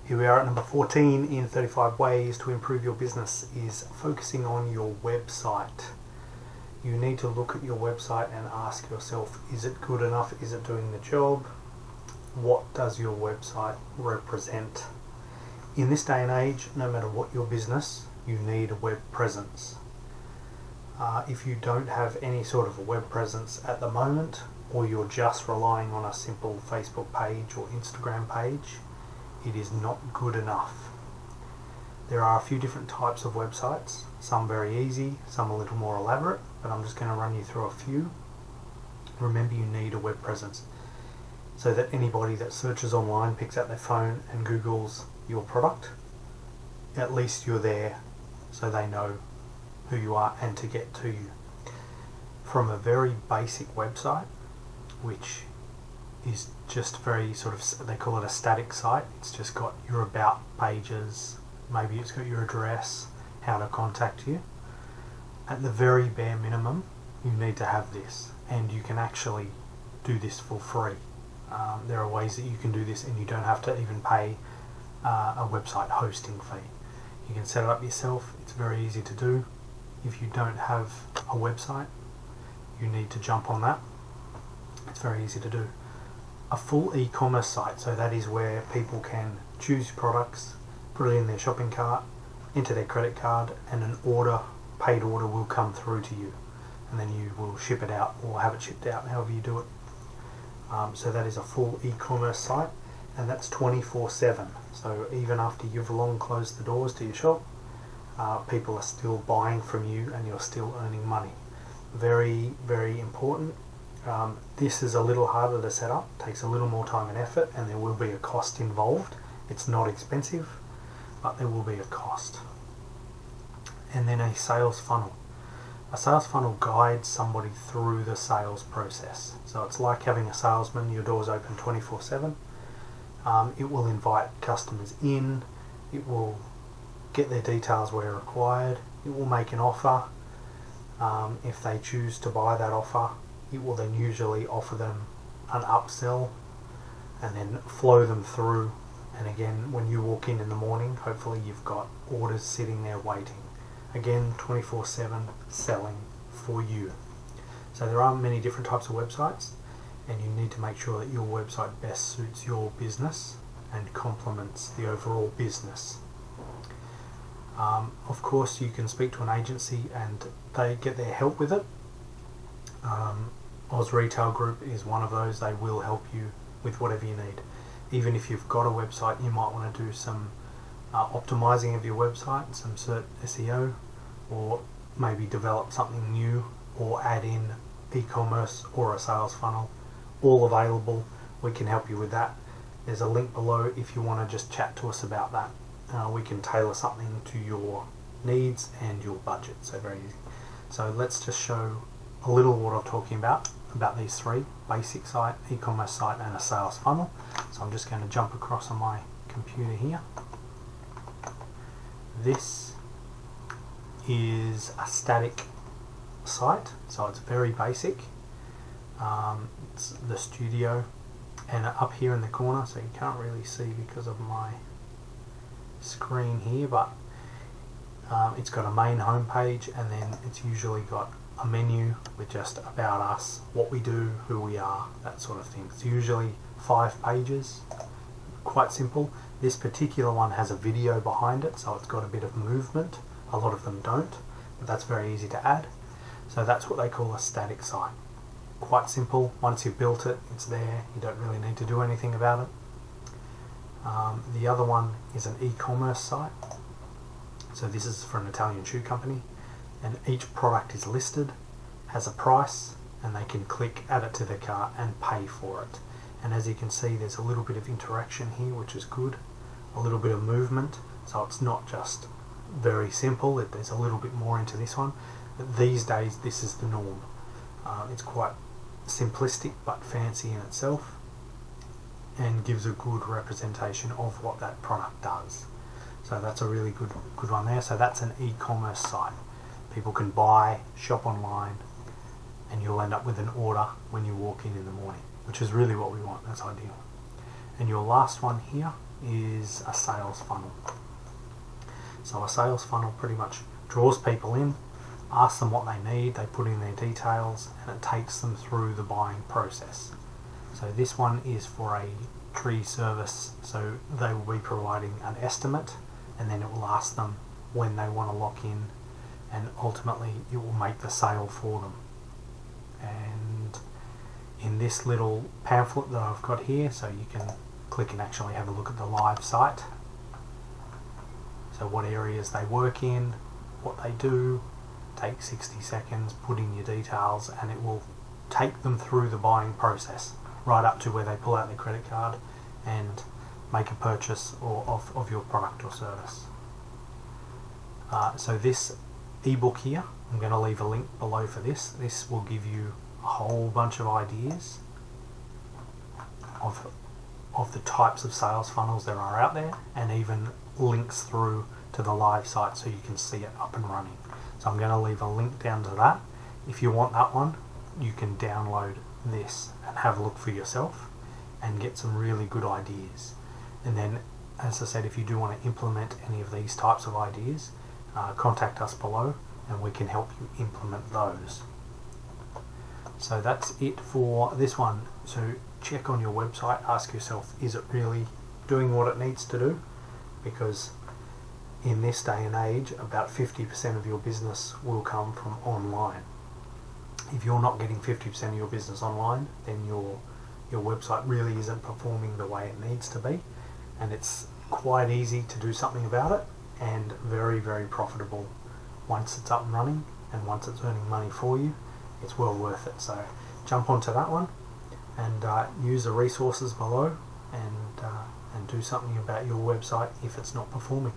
Here we are at number 14 in 35 ways to improve your business is focusing on your website. You need to look at your website and ask yourself, is it good enough? Is it doing the job? What does your website represent? In this day and age, no matter what your business, you need a web presence. If you don't have any sort of a web presence at the moment, or you're just relying on a simple Facebook page or Instagram page, it is not good enough. There are a few different types of websites, some very easy, some a little more elaborate, but I'm just going to run you through a few. Remember, you need a web presence so that anybody that searches online, picks out their phone and Googles your product, at least you're there so they know who you are and to get to you. From a very basic website, which is just very sort of, they call it a static site. It's just got your about pages, maybe it's got your address, how to contact you. At the very bare minimum, you need to have this, and you can actually do this for free. There are ways that you can do this and you don't have to even pay a website hosting fee. You can set it up yourself. It's very easy to do. If you don't have a website, you need to jump on that. It's very easy to do. A full e-commerce site, so that is where people can choose products, put it in their shopping cart, enter their credit card, and an order, paid order, will come through to you, and then you will ship it out or have it shipped out, however you do it. So that is a full e-commerce site, and that's 24/7. So even after you've long closed the doors to your shop, people are still buying from you and you're still earning money. Very, very important. This is a little harder to set up, takes a little more time and effort, and there will be a cost involved. It's not expensive, but there will be a cost. And then a sales funnel. A sales funnel guides somebody through the sales process. So it's like having a salesman, your door's open 24/7. It will invite customers in, it will get their details where required, it will make an offer. If they choose to buy that offer, it will then usually offer them an upsell and then flow them through. And again, when you walk in the morning, hopefully you've got orders sitting there waiting. Again, 24/7 selling for you. So there are many different types of websites, and you need to make sure that your website best suits your business and complements the overall business. Of course, you can speak to an agency and they get their help with it. Oz Retail Group is one of those. They will help you with whatever you need. Even if you've got a website, you might want to do some optimizing of your website, some SEO, or maybe develop something new or add in e-commerce or a sales funnel. All available. We can help you with that. There's a link below if you want to just chat to us about that. We can tailor something to your needs and your budget. So very easy. So let's just show a little what I'm talking about these three: basic site, e-commerce site, and a sales funnel. So I'm just going to jump across on my computer here. This is a static site, so it's very basic. It's the studio, and up here in the corner, so you can't really see because of my screen here, but it's got a main home page, and then it's usually got a menu with just about us, what we do, who we are, that sort of thing. It's usually 5 pages, quite simple. This particular one has a video behind it, so it's got a bit of movement. A lot of them don't, but that's very easy to add. So that's what they call a static site. Quite simple. Once you've built it, it's there. You don't really need to do anything about it. The other one is an e-commerce site. So this is for an Italian shoe company, and each product is listed, has a price, and they can click, add it to their cart and pay for it. And as you can see, there's a little bit of interaction here, which is good. A little bit of movement, so it's not just very simple. There's a little bit more into this one. But these days, this is the norm. It's quite simplistic but fancy in itself, and gives a good representation of what that product does. So that's a really good one there. So that's an e-commerce site. People can buy, shop online, and you'll end up with an order when you walk in the morning, which is really what we want. That's ideal. And your last one here is a sales funnel. So a sales funnel pretty much draws people in, asks them what they need, they put in their details, and it takes them through the buying process. So this one is for a tree service, so they will be providing an estimate, and then it will ask them when they want to lock in, and ultimately it will make the sale for them. And in this little pamphlet that I've got here, so you can click and actually have a look at the live site. So what areas they work in, what they do, take 60 seconds, put in your details, and it will take them through the buying process, right up to where they pull out their credit card and make a purchase of your product or service. So this ebook here, I'm going to leave a link below for this. This will give you a whole bunch of ideas of the types of sales funnels there are out there, and even links through to the live site so you can see it up and running. So I'm going to leave a link down to that. If you want that one, you can download this and have a look for yourself and get some really good ideas. And then, as I said, if you do want to implement any of these types of ideas, contact us below and we can help you implement those. So that's it for this one. So check on your website, ask yourself, is it really doing what it needs to do? Because in this day and age, about 50% of your business will come from online. If you're not getting 50% of your business online, then your website really isn't performing the way it needs to be, and it's quite easy to do something about it, and very, very profitable once it's up and running, and once it's earning money for you. It's well worth it. So jump onto that one and use the resources below and do something about your website if it's not performing.